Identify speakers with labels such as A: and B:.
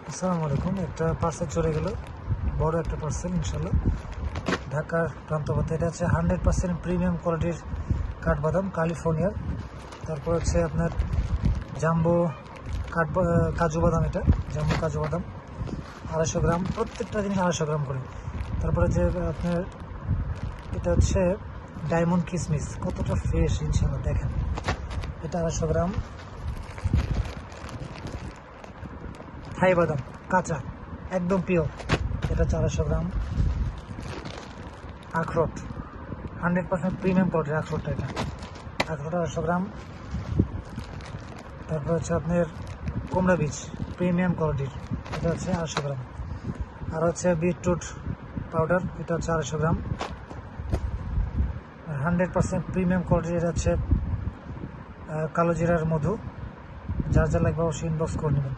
A: আসসালামু আলাইকুম। একটা পার্সেল চলে গেল, বড় একটা পার্সেল ইনশাল্লাহ ঢাকার প্রান্তপথে। এটা হচ্ছে 100% প্রিমিয়াম কোয়ালিটির কাঠবাদাম ক্যালিফোর্নিয়ার। তারপর হচ্ছে আপনার জাম্বো কাজু বাদাম, এটা জাম্বো কাজু বাদাম 250 গ্রাম, প্রত্যেকটা জিনিস 250 গ্রাম করে। তারপরে যে আপনার এটা হচ্ছে ডায়মন্ড কিসমিস, কতটা ফ্রেশ ইনশাল্লাহ দেখেন, এটা 250 গ্রাম। থাই বাদাম কাঁচা একদম পিওর, এটা 400 গ্রাম। আখরোট 100% প্রিমিয়াম কোয়ালিটির আখরোটটা, এটা আখরোট 250 গ্রাম। তারপর হচ্ছে আপনার কুমড়া বীজ প্রিমিয়াম কোয়ালিটির, এটা হচ্ছে 250 গ্রাম। আর হচ্ছে বিটরুট পাউডার, এটা হচ্ছে 250 গ্রাম। 100% প্রিমিয়াম কোয়ালিটির, এটা হচ্ছে কালো জিরার মধু। যার যা লাগবে অবশ্যই ইনবক্স করে নেবেন।